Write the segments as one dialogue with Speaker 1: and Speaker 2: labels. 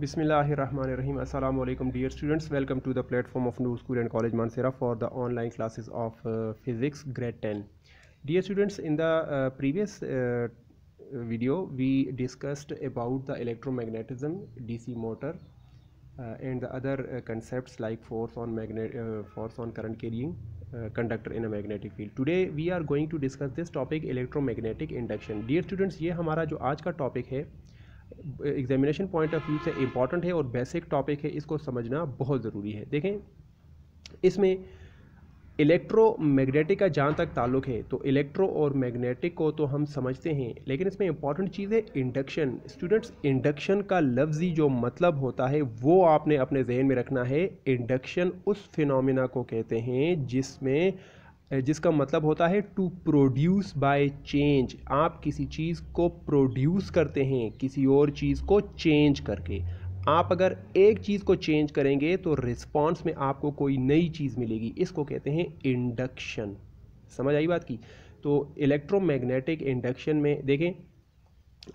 Speaker 1: Bismillahirrahmanirrahim. Assalamu alaikum dear students. Welcome to the platform of Noor School and College Mansehra for the online classes of physics grade 10. Dear students, in the previous video we discussed about the electromagnetism, DC motor and the other concepts like force on current carrying conductor in a magnetic field. Today we are going to discuss this topic, electromagnetic induction. Dear students, ये हमारा जो आज का topic है examination point of view से important है और basic topic है, इसको समझना बहुत ज़रूरी है। देखें, इसमें इलेक्ट्रोमैग्नेटिक का जहाँ तक ताल्लुक़ है तो इलेक्ट्रो और मैग्नेटिक को तो हम समझते हैं, लेकिन इसमें इम्पॉर्टेंट चीज़ है इंडक्शन। स्टूडेंट्स, इंडक्शन का लफ्ज़ी जो मतलब होता है वो आपने अपने जहन में रखना है। इंडक्शन उस फिनोमिना को कहते हैं जिसका मतलब होता है टू प्रोड्यूस बाय चेंज। आप किसी चीज़ को प्रोड्यूस करते हैं किसी और चीज़ को चेंज करके। आप अगर एक चीज़ को चेंज करेंगे तो रिस्पॉन्स में आपको कोई नई चीज़ मिलेगी, इसको कहते हैं इंडक्शन। समझ आई बात की? तो इलेक्ट्रोमैग्नेटिक इंडक्शन में देखें,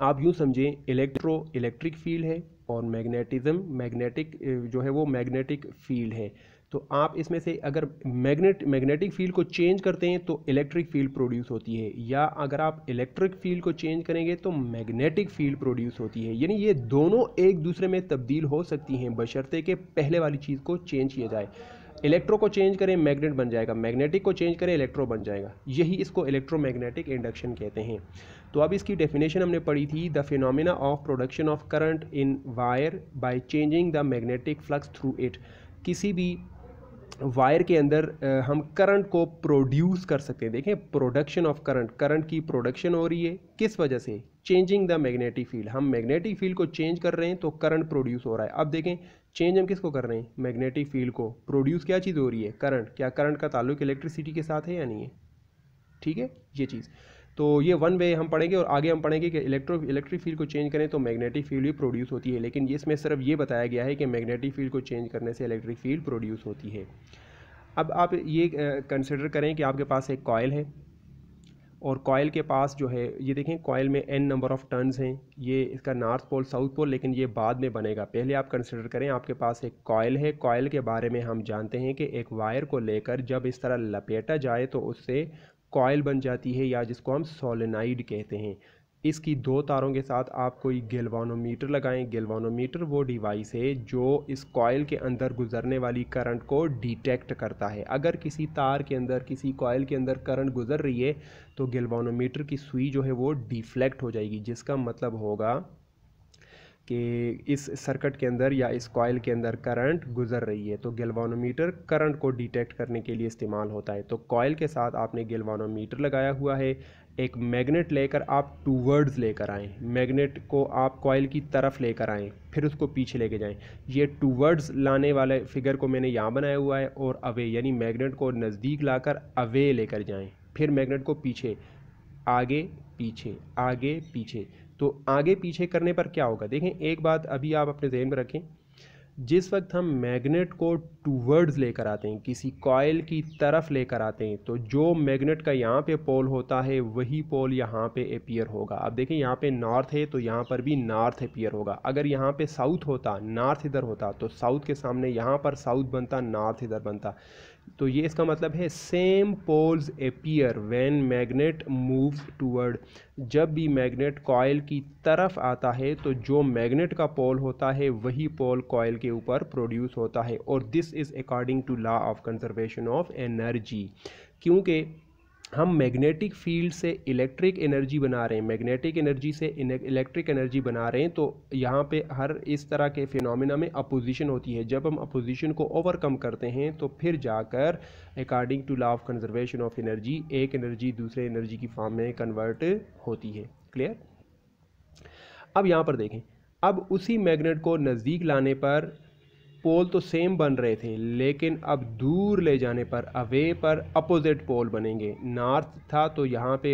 Speaker 1: आप यूँ समझें, इलेक्ट्रिक फील्ड है और मैग्नेटिक जो है वो मैग्नेटिक फील्ड है। तो आप इसमें से अगर मैग्नेटिक फील्ड को चेंज करते हैं तो इलेक्ट्रिक फील्ड प्रोड्यूस होती है, या अगर आप इलेक्ट्रिक फील्ड को चेंज करेंगे तो मैग्नेटिक फील्ड प्रोड्यूस होती है। यानी ये दोनों एक दूसरे में तब्दील हो सकती हैं बशर्ते कि पहले वाली चीज़ को चेंज किया जाए। इलेक्ट्रो को चेंज करें मैग्नेट बन जाएगा, मैग्नेटिक को चेंज करें इलेक्ट्रो बन जाएगा। यही इसको इलेक्ट्रोमैग्नेटिक इंडक्शन कहते हैं। तो अब इसकी डेफिनेशन हमने पढ़ी थी, the phenomena of production of current in wire by changing the magnetic flux through it. किसी भी वायर के अंदर हम करंट को प्रोड्यूस कर सकते हैं। देखें, प्रोडक्शन ऑफ करंट की प्रोडक्शन हो रही है किस वजह से? Changing the magnetic field. हम मैग्नेटिक फील्ड को चेंज कर रहे हैं तो करंट प्रोड्यूस हो रहा है। अब देखें, चेंज हम किसको कर रहे हैं? मैग्नेटिक फील्ड को। प्रोड्यूस क्या चीज़ हो रही है? करंट। क्या करंट का ताल्लुक इलेक्ट्रिसिटी के साथ है या नहीं है? ठीक है, ये चीज़। तो ये वन वे हम पढ़ेंगे और आगे हम पढ़ेंगे कि इलेक्ट्रिक फील्ड को चेंज करें तो मैग्नेटिक फील्ड भी प्रोड्यूस होती है, लेकिन इसमें सिर्फ ये बताया गया है कि मैग्नेटिक फील्ड को चेंज करने से इलेक्ट्रिक फील्ड प्रोड्यूस होती है। अब आप ये कंसिडर करें कि आपके पास एक कॉइल है और कॉइल के पास जो है, ये देखें, कॉइल में n नंबर ऑफ़ टर्न्स हैं। ये इसका नॉर्थ पोल साउथ पोल, लेकिन ये बाद में बनेगा। पहले आप कंसिडर करें, आपके पास एक कॉइल है। कॉइल के बारे में हम जानते हैं कि एक वायर को लेकर जब इस तरह लपेटा जाए तो उससे कॉइल बन जाती है, या जिसको हम सोलेनाइड कहते हैं। इसकी दो तारों के साथ आप कोई गैल्वानोमीटर लगाएं। गैल्वानोमीटर वो डिवाइस है जो इस कॉइल के अंदर गुजरने वाली करंट को डिटेक्ट करता है। अगर किसी तार के अंदर, किसी कॉइल के अंदर करंट गुजर रही है तो गैल्वानोमीटर की सुई जो है वो डिफ्लेक्ट हो जाएगी, जिसका मतलब होगा कि इस सर्किट के अंदर या इस कॉइल के अंदर करंट गुजर रही है। तो गैल्वानोमीटर करंट को डिटेक्ट करने के लिए इस्तेमाल होता है। तो कॉइल के साथ आपने गैल्वानोमीटर लगाया हुआ है। एक मैग्नेट लेकर आप टूवर्ड्स लेकर आएँ, मैग्नेट को आप कॉइल की तरफ लेकर आएँ, फिर उसको पीछे लेके जाएं। ये टूवर्ड्स लाने वाले फिगर को मैंने यहाँ बनाया हुआ है, और अवे यानी मैग्नेट को नज़दीक लाकर अवे लेकर जाएँ, फिर मैग्नेट को पीछे, आगे पीछे, आगे पीछे। तो आगे पीछे करने पर क्या होगा? देखें, एक बात अभी आप अपने ज़हन में रखें, जिस वक्त हम मैग्नेट को टूवर्ड्स लेकर आते हैं, किसी कॉइल की तरफ लेकर आते हैं, तो जो मैग्नेट का यहाँ पे पोल होता है वही पोल यहाँ पे अपीयर होगा। अब देखें, यहाँ पे नॉर्थ है तो यहाँ पर भी नॉर्थ अपीयर होगा। अगर यहाँ पे साउथ होता, नॉर्थ इधर होता, तो साउथ के सामने यहाँ पर साउथ बनता, नॉर्थ इधर बनता। तो ये इसका मतलब है same poles appear when magnet moves toward. जब भी मैग्नेट कॉइल की तरफ आता है तो जो मैग्नेट का पोल होता है वही पोल कॉइल के ऊपर प्रोड्यूस होता है। और this is according to law of conservation of energy. क्योंकि हम मैग्नेटिक फील्ड से इलेक्ट्रिक एनर्जी बना रहे हैं, मैग्नेटिक एनर्जी से इलेक्ट्रिक एनर्जी बना रहे हैं, तो यहाँ पे हर इस तरह के फिनोमिना में अपोजिशन होती है। जब हम अपोजिशन को ओवरकम करते हैं तो फिर जाकर according to law of conservation of energy एक एनर्जी दूसरे एनर्जी की फॉर्म में कन्वर्ट होती है। क्लियर? अब यहाँ पर देखें, अब उसी मैग्नेट को नज़दीक लाने पर पोल तो सेम बन रहे थे, लेकिन अब दूर ले जाने पर, अवे पर, अपोजिट पोल बनेंगे। नॉर्थ था तो यहाँ पे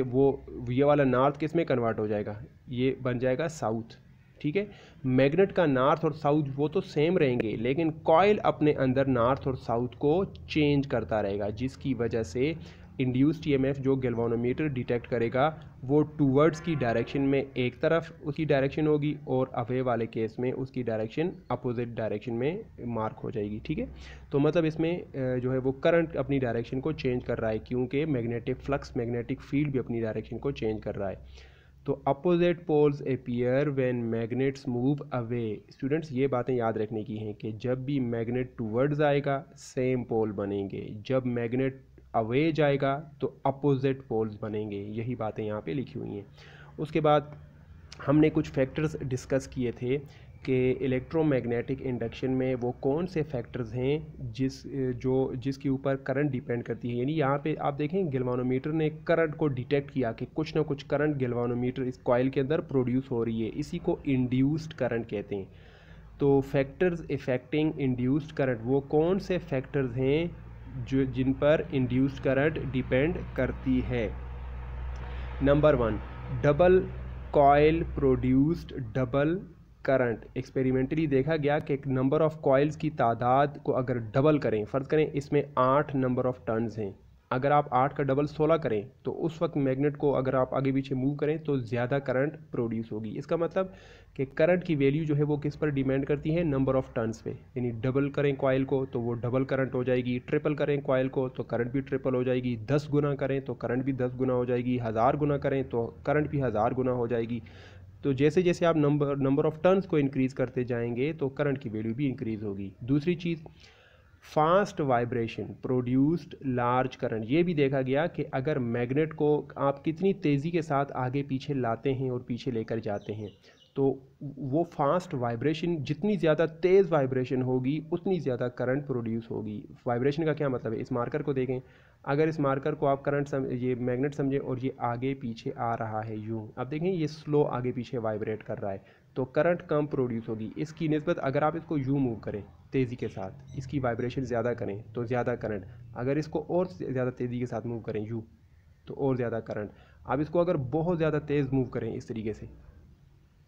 Speaker 1: ये वाला नॉर्थ किस में कन्वर्ट हो जाएगा? ये बन जाएगा साउथ। ठीक है, मैग्नेट का नॉर्थ और साउथ वो तो सेम रहेंगे, लेकिन कॉइल अपने अंदर नॉर्थ और साउथ को चेंज करता रहेगा, जिसकी वजह से इंड्यूस्ड ईएमएफ जो गैल्वेनोमीटर डिटेक्ट करेगा वो टूवर्ड्स की डायरेक्शन में एक तरफ उसकी डायरेक्शन होगी और अवे वाले केस में उसकी डायरेक्शन अपोजिट डायरेक्शन में मार्क हो जाएगी। ठीक है, तो मतलब इसमें जो है वो करंट अपनी डायरेक्शन को चेंज कर रहा है क्योंकि मैग्नेटिक फ्लक्स, मैग्नेटिक फील्ड भी अपनी डायरेक्शन को चेंज कर रहा है। तो opposite poles appear when magnets move away. Students ये बातें याद रखने की हैं कि जब भी मैग्नेट टूवर्ड्स आएगा सेम पोल बनेंगे, जब मैग्नेट अवे जाएगा तो अपोजिट पोल्स बनेंगे। यही बातें यहाँ पे लिखी हुई हैं। उसके बाद हमने कुछ फैक्टर्स डिस्कस किए थे कि इलेक्ट्रोमैग्नेटिक इंडक्शन में वो कौन से फैक्टर्स हैं जिसके ऊपर करंट डिपेंड करती है। यानी यहाँ पे आप देखें गैल्वेनोमीटर ने करंट को डिटेक्ट किया कि कुछ ना कुछ करंट गैल्वेनोमीटर इस कॉइल के अंदर प्रोड्यूस हो रही है, इसी को इंड्यूस्ड करंट कहते हैं। तो फैक्टर्स इफेक्टिंग इंड्यूस्ड करंट, वो कौन से फैक्टर्स हैं जिन पर इंड्यूस्ड करंट डिपेंड करती है। Number 1, double coil produced double current. Experimentally देखा गया कि नंबर ऑफ कॉइल्स की तादाद को अगर डबल करें, फ़र्ज़ करें इसमें 8 नंबर ऑफ टर्न्स हैं, अगर आप 8 का डबल 16 करें तो उस वक्त मैग्नेट को अगर आप आगे पीछे मूव करें तो ज़्यादा करंट प्रोड्यूस होगी। इसका मतलब कि करंट की वैल्यू जो है वो किस पर डिपेंड करती है, नंबर ऑफ टर्न्स पे। यानी डबल करें कॉइल को तो वो डबल करंट हो जाएगी, ट्रिपल करें कॉइल को तो करंट भी ट्रिपल हो जाएगी, 10 गुना करें तो करंट भी 10 गुना हो जाएगी, 1000 गुना करें तो करंट भी 1000 गुना हो जाएगी। तो जैसे जैसे आप नंबर ऑफ टर्न्स को इंक्रीज़ करते जाएंगे तो करंट की वैल्यू भी इंक्रीज़ होगी। दूसरी चीज़, fast vibration produced large current. ये भी देखा गया कि अगर मैग्नेट को आप कितनी तेज़ी के साथ आगे पीछे लाते हैं और पीछे लेकर जाते हैं तो वो फास्ट वाइब्रेशन, जितनी ज़्यादा तेज़ वाइब्रेशन होगी उतनी ज़्यादा करंट प्रोड्यूस होगी। वाइब्रेशन का क्या मतलब है, इस मार्कर को देखें, अगर इस मार्कर को आप करंट ये मैग्नेट समझें और ये आगे पीछे आ रहा है यूँ, अब देखें ये स्लो आगे पीछे वाइब्रेट कर रहा है तो करंट कम प्रोड्यूस होगी। इसकी निस्बत अगर आप इसको यूँ मूव करें तेज़ी के साथ, इसकी वाइब्रेशन ज़्यादा करें तो ज़्यादा करंट, अगर इसको और ज़्यादा तेज़ी के साथ मूव करें यूँ तो और ज़्यादा करंट, आप इसको अगर बहुत ज़्यादा तेज़ मूव करें इस तरीके से,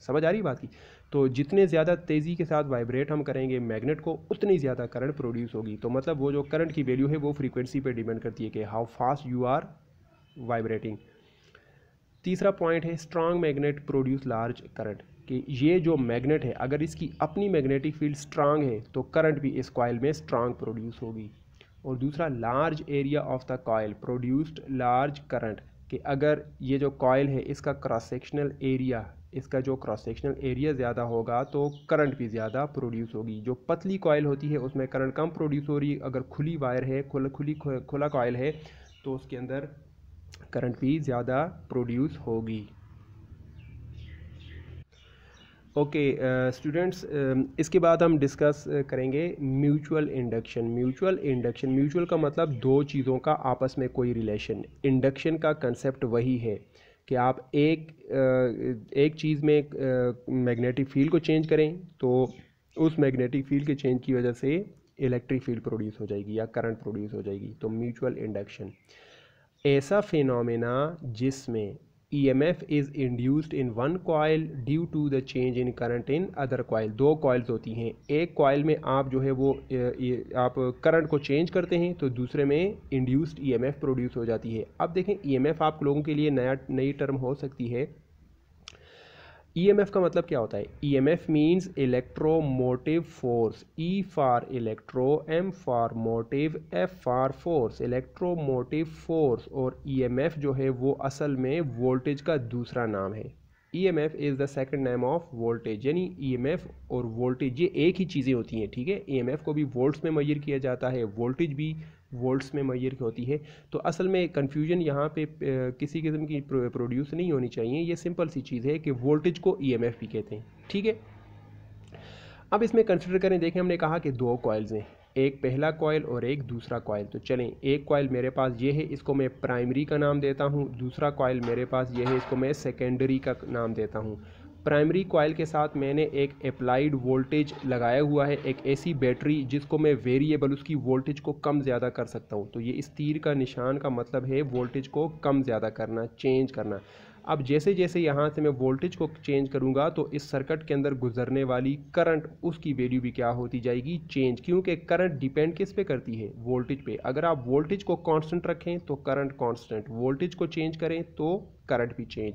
Speaker 1: समझ आ रही बात की, तो जितने ज़्यादा तेज़ी के साथ वाइब्रेट हम करेंगे मैग्नेट को उतनी ज़्यादा करंट प्रोड्यूस होगी। तो मतलब वो जो करंट की वैल्यू है वो फ्रीक्वेंसी पे डिपेंड करती है कि how fast you are vibrating. तीसरा पॉइंट है strong magnet produce large current, कि ये जो मैग्नेट है अगर इसकी अपनी मैग्नेटिक फील्ड स्ट्रांग है तो करंट भी इस कॉइल में स्ट्रांग प्रोड्यूस होगी। और दूसरा, large area of the coil produced large current, कि अगर ये जो कॉइल है इसका क्रॉस सेक्शनल एरिया, इसका जो क्रॉस सेक्शनल एरिया ज़्यादा होगा तो करंट भी ज़्यादा प्रोड्यूस होगी। जो पतली कॉइल होती है उसमें करंट कम प्रोड्यूस हो रही है, अगर खुली वायर है, खुला कॉइल है तो उसके अंदर करंट भी ज़्यादा प्रोड्यूस होगी। ओके स्टूडेंट्स, इसके बाद हम डिस्कस करेंगे म्यूचुअल इंडक्शन। म्यूचुअल का मतलब दो चीज़ों का आपस में कोई रिलेशन। इंडक्शन का कंसेप्ट वही है कि आप एक चीज़ में मैग्नेटिक फील्ड को चेंज करें तो उस मैग्नेटिक फील्ड के चेंज की वजह से इलेक्ट्रिक फील्ड प्रोड्यूस हो जाएगी या करंट प्रोड्यूस हो जाएगी। तो म्यूचुअल इंडक्शन ऐसा फिनोमेना जिसमें EMF is induced in one coil due to the change in current in other coil. दो कॉइल्स होती हैं, एक कॉइल में आप जो है वो आप करंट को चेंज करते हैं तो दूसरे में इंड्यूस्ड EMF प्रोड्यूस हो जाती है। अब देखें EMF आप लोगों के लिए नई टर्म हो सकती है। EMF का मतलब क्या होता है, EMF means electromotive force, E for electro, M for motive, F for force, electromotive force. और EMF जो है वो असल में वोल्टेज का दूसरा नाम है। EMF is the second name of voltage, यानी EMF और वोल्टेज ये एक ही चीज़ें होती हैं। ठीक है, EMF को भी वोल्ट्स में मेजर किया जाता है, वोल्टेज भी वोल्ट्स में मेजर होती है। तो असल में कन्फ्यूजन यहाँ पे किसी किस्म की प्रोड्यूस नहीं होनी चाहिए। ये सिंपल सी चीज़ है कि वोल्टेज को EMF भी कहते हैं। ठीक है, अब इसमें कंसिडर करें, देखें हमने कहा कि दो कॉइल्स हैं, एक पहला कॉइल और एक दूसरा कॉइल। तो चलें, एक कॉइल मेरे पास ये है, इसको मैं प्राइमरी का नाम देता हूँ, दूसरा कॉइल मेरे पास ये है, इसको मैं सेकेंडरी का नाम देता हूँ। प्राइमरी कॉइल के साथ मैंने एक अप्लाइड वोल्टेज लगाया हुआ है, एक ऐसी बैटरी जिसको मैं वेरिएबल उसकी वोल्टेज को कम ज़्यादा कर सकता हूँ। तो ये इस तीर का निशान का मतलब है वोल्टेज को कम ज़्यादा करना, चेंज करना। अब जैसे जैसे यहाँ से मैं वोल्टेज को चेंज करूँगा तो इस सर्किट के अंदर गुजरने वाली करंट उसकी वैल्यू भी क्या होती जाएगी, चेंज, क्योंकि करंट डिपेंड किस पे करती है, वोल्टेज पे। अगर आप वोल्टेज को कांस्टेंट रखें तो करंट कांस्टेंट, वोल्टेज को चेंज करें तो करंट भी चेंज।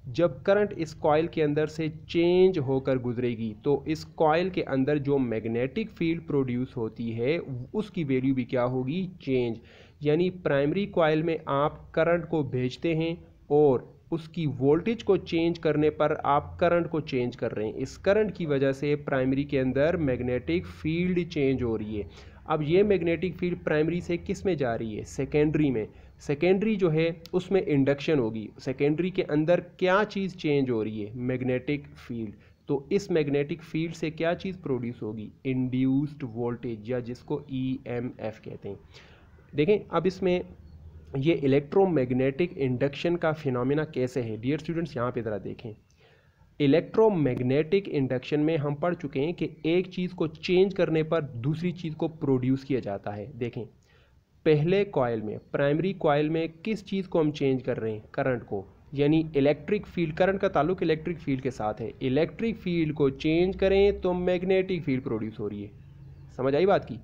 Speaker 1: जब करंट इस कॉइल के अंदर से चेंज होकर गुजरेगी तो इस कॉइल के अंदर जो मैग्नेटिक फील्ड प्रोड्यूस होती है उसकी वैल्यू भी क्या होगी, चेंज। यानी प्राइमरी कॉइल में आप करंट को भेजते हैं और उसकी वोल्टेज को चेंज करने पर आप करंट को चेंज कर रहे हैं। इस करंट की वजह से प्राइमरी के अंदर मैग्नेटिक फील्ड चेंज हो रही है। अब ये मैग्नेटिक फील्ड प्राइमरी से किस में जा रही है, सेकेंडरी में। सेकेंडरी जो है उसमें इंडक्शन होगी। सेकेंडरी के अंदर क्या चीज़ चेंज हो रही है, मैग्नेटिक फील्ड। तो इस मैग्नेटिक फील्ड से क्या चीज़ प्रोड्यूस होगी, इंड्यूस्ड वोल्टेज, या जिसको EMF कहते हैं। देखें अब इसमें ये इलेक्ट्रोमैग्नेटिक इंडक्शन का फिनोमेना कैसे है। डियर स्टूडेंट्स यहाँ पे ज़रा देखें, इलेक्ट्रोमैग्नेटिक इंडक्शन में हम पढ़ चुके हैं कि एक चीज़ को चेंज करने पर दूसरी चीज़ को प्रोड्यूस किया जाता है। देखें पहले कॉइल में, प्राइमरी कॉइल में किस चीज़ को हम चेंज कर रहे हैं, करंट को, यानी इलेक्ट्रिक फील्ड, करंट का ताल्लुक इलेक्ट्रिक फील्ड के साथ है। इलेक्ट्रिक फील्ड को चेंज करें तो मैग्नेटिक फील्ड प्रोड्यूस हो रही है। समझ आई बात की।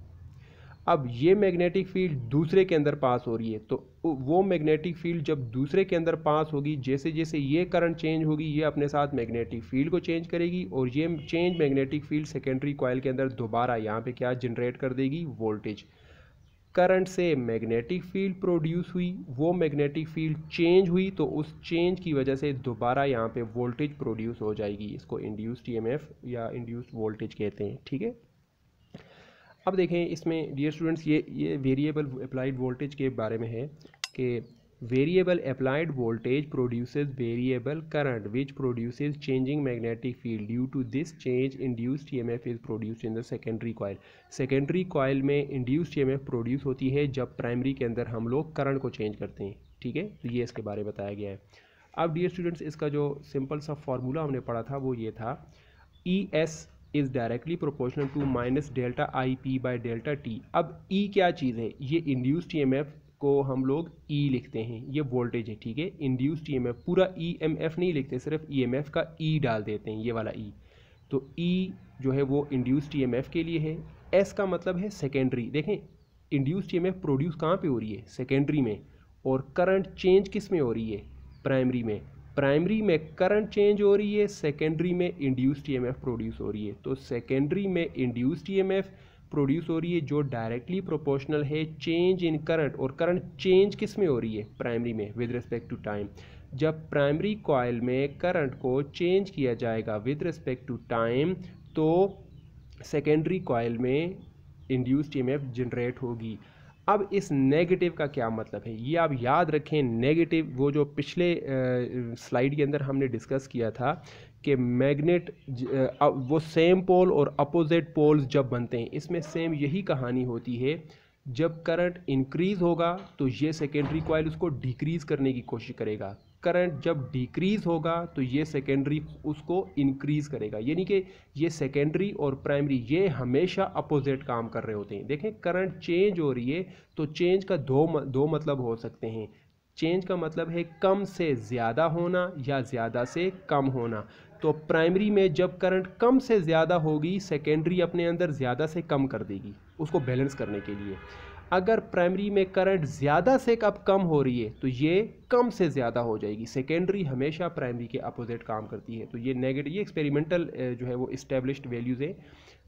Speaker 1: अब ये मैग्नेटिक फील्ड दूसरे के अंदर पास हो रही है, तो वो मैग्नेटिक फील्ड जब दूसरे के अंदर पास होगी, जैसे जैसे ये करंट चेंज होगी ये अपने साथ मैग्नेटिक फील्ड को चेंज करेगी, और ये change magnetic field secondary coil के अंदर दोबारा यहाँ पे क्या जनरेट कर देगी, वोल्टेज। करंट से मैग्नेटिक फील्ड प्रोड्यूस हुई, वो मैग्नेटिक फील्ड चेंज हुई, तो उस चेंज की वजह से दोबारा यहाँ पे वोल्टेज प्रोड्यूस हो जाएगी। इसको इंड्यूस्ड EMF या इंड्यूस्ड वोल्टेज कहते हैं, ठीक है। अब देखें इसमें डियर स्टूडेंट्स ये वेरिएबल अप्लाइड वोल्टेज के बारे में है कि variable applied voltage produces variable current which produces changing magnetic field due to this change induced EMF is produced in the secondary coil. Secondary coil में इंड्यूस्ड EMF प्रोड्यूस होती है जब primary के अंदर हम लोग करंट को चेंज करते हैं, ठीक है। तो ये इसके बारे में बताया गया है। अब डियर स्टूडेंट्स इसका जो सिंपल सा फॉर्मूला हमने पढ़ा था वो ये था, ES is directly proportional to minus delta IP by delta T। अब E क्या चीज़ है, ये इंड्यूस्ड EMF को हम लोग E लिखते हैं, ये वोल्टेज है, ठीक है। इंड्यूस्ड EMF पूरा EMF नहीं लिखते, सिर्फ EMF का E डाल देते हैं, ये वाला E। तो E जो है वो इंड्यूस्ड EMF के लिए है। S का मतलब है सेकेंडरी। देखें इंड्यूस्ड EMF प्रोड्यूस कहाँ पे हो रही है, सेकेंडरी में, और करंट चेंज किस में हो रही है, प्राइमरी में। प्राइमरी में करंट चेंज हो रही है, सेकेंडरी में इंड्यूस्ड EMF प्रोड्यूस हो रही है। तो सेकेंडरी में इंड्यूस्ड EMF प्रोड्यूस हो रही है जो डायरेक्टली प्रोपोर्शनल है चेंज इन करंट, और करंट चेंज किस में हो रही है, प्राइमरी में, विद रिस्पेक्ट टू टाइम। जब प्राइमरी कॉइल में करंट को चेंज किया जाएगा विद रिस्पेक्ट टू टाइम तो सेकेंडरी कॉइल में इंड्यूस्ड EMF जनरेट होगी। अब इस नेगेटिव का क्या मतलब है, ये आप याद रखें। नेगेटिव वो जो पिछले स्लाइड के अंदर हमने डिस्कस किया था कि मैग्नेट वो सेम पोल और अपोजिट पोल्स जब बनते हैं, इसमें सेम यही कहानी होती है। जब करंट इंक्रीज़ होगा तो ये सेकेंडरी कॉइल उसको डिक्रीज़ करने की कोशिश करेगा। करंट जब डिक्रीज़ होगा तो ये सेकेंडरी उसको इंक्रीज़ करेगा। यानी कि ये सेकेंडरी और प्राइमरी ये हमेशा अपोजिट काम कर रहे होते हैं। देखें करंट चेंज हो रही है तो चेंज का दो मतलब हो सकते हैं। चेंज का मतलब है कम से ज़्यादा होना या ज़्यादा से कम होना। तो प्राइमरी में जब करंट कम से ज़्यादा होगी, सेकेंडरी अपने अंदर ज़्यादा से कम कर देगी उसको बैलेंस करने के लिए। अगर प्राइमरी में करंट ज़्यादा से कम हो रही है तो ये कम से ज़्यादा हो जाएगी। सेकेंडरी हमेशा प्राइमरी के अपोजिट काम करती है। तो ये नेगेटिव, ये एक्सपेरिमेंटल जो है वो इस्टेब्लिश्ड वैल्यूज़ है,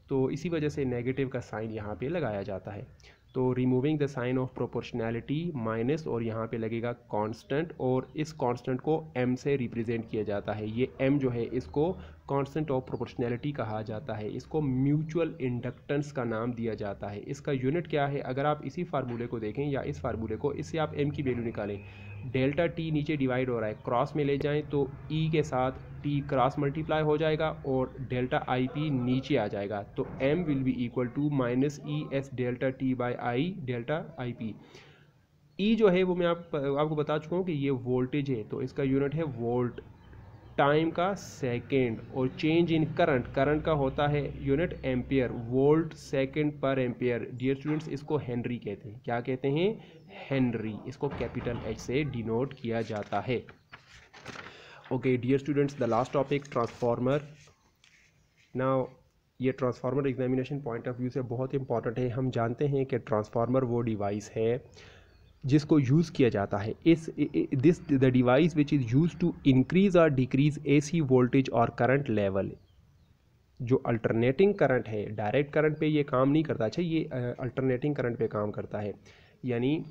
Speaker 1: तो इसी वजह से नेगेटिव का साइन यहाँ पे लगाया जाता है। तो removing the sign of proportionality minus, और यहाँ पे लगेगा कांस्टेंट, और इस कांस्टेंट को m से रिप्रेजेंट किया जाता है। ये m जो है इसको कांस्टेंट ऑफ प्रोपोर्शनैलिटी कहा जाता है। इसको म्यूचुअल इंडक्टेंस का नाम दिया जाता है। इसका यूनिट क्या है, अगर आप इसी फार्मूले को देखें या इस फार्मूले को, इससे आप m की वैल्यू निकालें। डेल्टा T नीचे डिवाइड हो रहा है, क्रॉस में ले जाएं तो E के साथ T क्रॉस मल्टीप्लाई हो जाएगा और डेल्टा IP नीचे आ जाएगा। तो m will be equal to minus ES delta T by I delta IP। E जो है वो मैं आपको बता चुका हूँ कि ये वोल्टेज है, तो इसका यूनिट है वोल्ट, टाइम का सेकेंड, और चेंज इन करंट, करंट का होता है यूनिट एम्पियर, वोल्ट सेकेंड पर एम्पियर। डियर स्टूडेंट्स इसको हेनरी कहते हैं। क्या कहते हैं, हेनरी। इसको कैपिटल H से डिनोट किया जाता है। Okay dear students, the last topic transformer. Now ये transformer examination point of view से बहुत इंपॉर्टेंट है। हम जानते हैं कि ट्रांसफार्मर वो डिवाइस है जिसको यूज़ किया जाता है this the device which is use to increase और डिक्रीज एसी वोल्टेज और करंट लेवल। जो अल्टरनेटिंग करंट है, डायरेक्ट करंट पे ये काम नहीं करता। अच्छा, ये अल्टरनेटिंग करंट पे काम करता है। यानी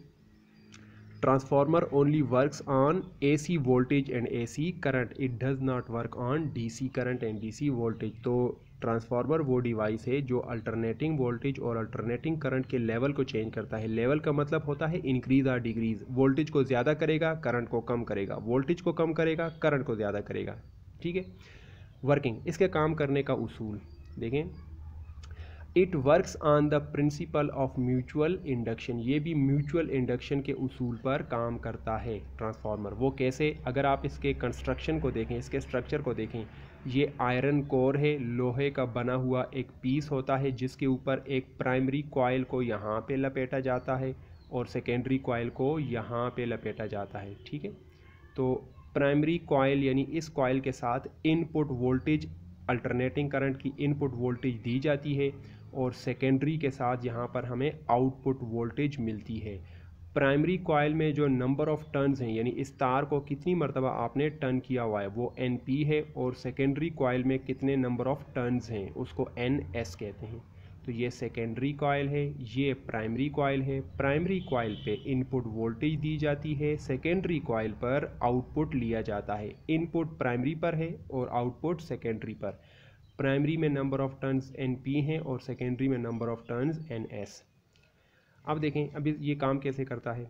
Speaker 1: transformer only works on AC voltage and AC current, it does not work on DC current and DC voltage. तो ट्रांसफार्मर वो डिवाइस है जो अल्टरनेटिंग वोल्टेज और अल्टरनेटिंग करंट के लेवल को चेंज करता है। लेवल का मतलब होता है इंक्रीज और डिक्रीज। वोल्टेज को ज़्यादा करेगा, करंट को कम करेगा, वोल्टेज को कम करेगा, करंट को ज़्यादा करेगा। ठीक है। वर्किंग, इसके काम करने का उसूल देखें। It works on the principle of mutual induction. ये भी म्यूचुअल इंडक्शन के उसूल पर काम करता है ट्रांसफार्मर। वो कैसे? अगर आप इसके कंस्ट्रक्शन को देखें, इसके स्ट्रक्चर को देखें, ये आयरन कोर है, लोहे का बना हुआ एक पीस होता है जिसके ऊपर एक प्राइमरी कॉइल को यहाँ पे लपेटा जाता है और सेकेंडरी कॉइल को यहाँ पे लपेटा जाता है। ठीक है। तो प्राइमरी कॉइल यानी इस कॉइल के साथ इनपुट वोल्टेज, अल्टरनेटिंग करंट की इनपुट वोल्टेज दी जाती है और सेकेंडरी के साथ यहाँ पर हमें आउटपुट वोल्टेज मिलती है। प्राइमरी कॉइल में जो नंबर ऑफ टर्न्स हैं, यानी इस तार को कितनी मरतबा आपने टर्न किया हुआ है, वो NP है। और सेकेंडरी कॉइल में कितने नंबर ऑफ टर्न्स हैं, उसको NS कहते हैं। तो ये सेकेंडरी कॉइल है, ये प्राइमरी कॉइल है। प्राइमरी कॉइल पे इनपुट वोल्टेज दी जाती है, सेकेंडरी कॉइल पर आउटपुट लिया जाता है। इनपुट प्राइमरी पर है और आउटपुट सेकेंडरी पर। प्राइमरी में नंबर ऑफ टर्न्स NP हैं और सेकेंडरी में नंबर ऑफ टर्न्स NS। अब देखें अभी ये काम कैसे करता है।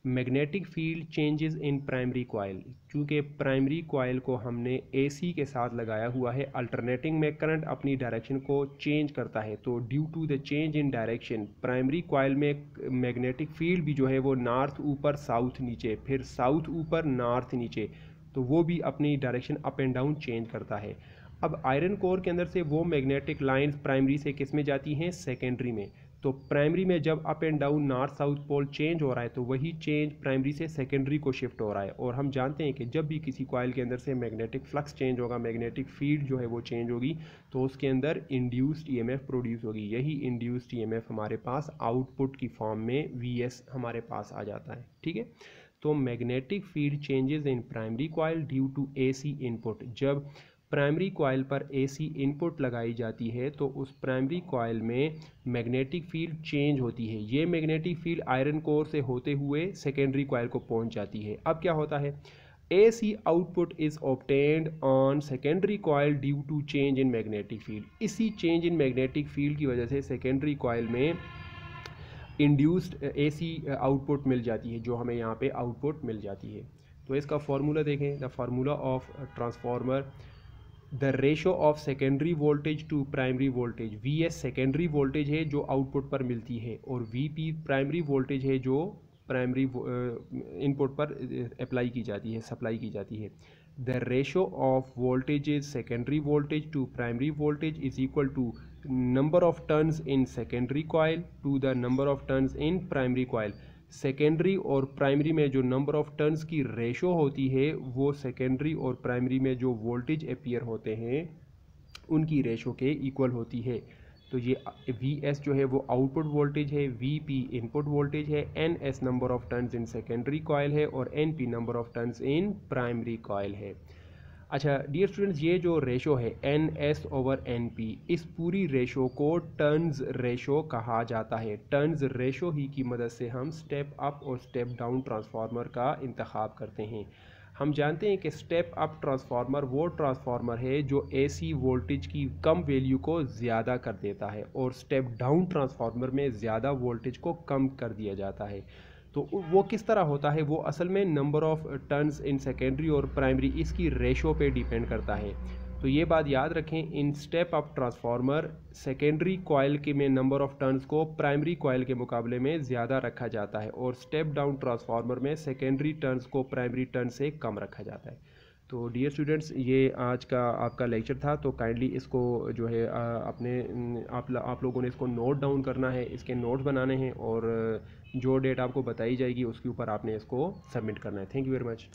Speaker 1: Magnetic field changes in primary coil. चूँकि प्राइमरी कॉइल को हमने AC के साथ लगाया हुआ है, अल्टरनेटिंग में करंट अपनी डायरेक्शन को चेंज करता है। तो due to the change in direction, primary coil में मैग्नेटिक फील्ड भी जो है वो नॉर्थ ऊपर साउथ नीचे, फिर साउथ ऊपर नॉर्थ नीचे, तो वो भी अपनी direction up and down change करता है। अब आयरन कोर के अंदर से वो मैग्नेटिक लाइंस प्राइमरी से किस में जाती हैं? सेकेंडरी में। तो प्राइमरी में जब up and down north south pole change हो रहा है तो वही चेंज प्राइमरी से सेकेंडरी को शिफ्ट हो रहा है। और हम जानते हैं कि जब भी किसी कॉइल के अंदर से मैग्नेटिक फ्लक्स चेंज होगा, मैग्नेटिक फील्ड जो है वो चेंज होगी, तो उसके अंदर इंड्यूस्ड EMF प्रोड्यूस होगी। यही इंड्यूस्ड EMF हमारे पास आउटपुट की फॉर्म में VS हमारे पास आ जाता है। ठीक है। तो magnetic field changes in primary coil due to AC input. जब प्राइमरी कॉइल पर AC इनपुट लगाई जाती है तो उस प्राइमरी कॉइल में मैग्नेटिक फील्ड चेंज होती है। ये मैग्नेटिक फील्ड आयरन कोर से होते हुए सेकेंडरी कॉइल को पहुंच जाती है। अब क्या होता है? AC output is obtained on secondary coil due to change in magnetic field. इसी चेंज इन मैग्नेटिक फील्ड की वजह से सेकेंडरी कॉइल में इंड्यूस्ड AC आउटपुट मिल जाती है, जो हमें यहाँ पे आउटपुट मिल जाती है। तो इसका फार्मूला देखें। The formula of transformer, the ratio of secondary voltage to primary voltage. VS secondary voltage है जो आउटपुट पर मिलती है और VP प्राइमरी वोल्टेज है जो प्राइमरी इनपुट पर अप्लाई की जाती है, सप्लाई की जाती है। The ratio of voltages secondary voltage to primary voltage is equal to number of turns in secondary coil to the number of turns in primary coil. Secondary और primary में जो नंबर ऑफ टर्न्स की ratio होती है वो secondary और primary में जो वोल्टेज अपीयर होते हैं उनकी रेशो के इक्वल होती है। तो ये VS जो है वो आउटपुट वोल्टेज है, VP इनपुट वोल्टेज है, NS number of turns in secondary coil है और NP number of turns in primary coil है। अच्छा डियर स्टूडेंट्स, ये जो रेशो है NS/NP, इस पूरी रेशो को टर्न्स रेशो कहा जाता है। टर्न्स रेशो ही की मदद से हम स्टेप अप और स्टेप डाउन ट्रांसफार्मर का इंतखाब करते हैं। हम जानते हैं कि स्टेप अप ट्रांसफार्मर वो ट्रांसफार्मर है जो AC वोल्टेज की कम वैल्यू को ज़्यादा कर देता है और स्टेप डाउन ट्रांसफार्मर में ज़्यादा वोल्टेज को कम कर दिया जाता है। तो वो किस तरह होता है? वो असल में number of turns in secondary और प्राइमरी, इसकी रेशो पे डिपेंड करता है। तो ये बात याद रखें, in step up transformer secondary coil के में नंबर ऑफ टर्न्स को प्राइमरी कॉइल के मुकाबले में ज़्यादा रखा जाता है और स्टेप डाउन ट्रांसफार्मर में सेकेंडरी टर्न्स को प्राइमरी टर्न से कम रखा जाता है। तो डियर स्टूडेंट्स, ये आज का आपका लेक्चर था। तो काइंडली इसको जो है आप लोगों ने इसको नोट डाउन करना है, इसके नोट्स बनाने हैं और जो डेट आपको बताई जाएगी उसके ऊपर आपने इसको सबमिट करना है। Thank you very much.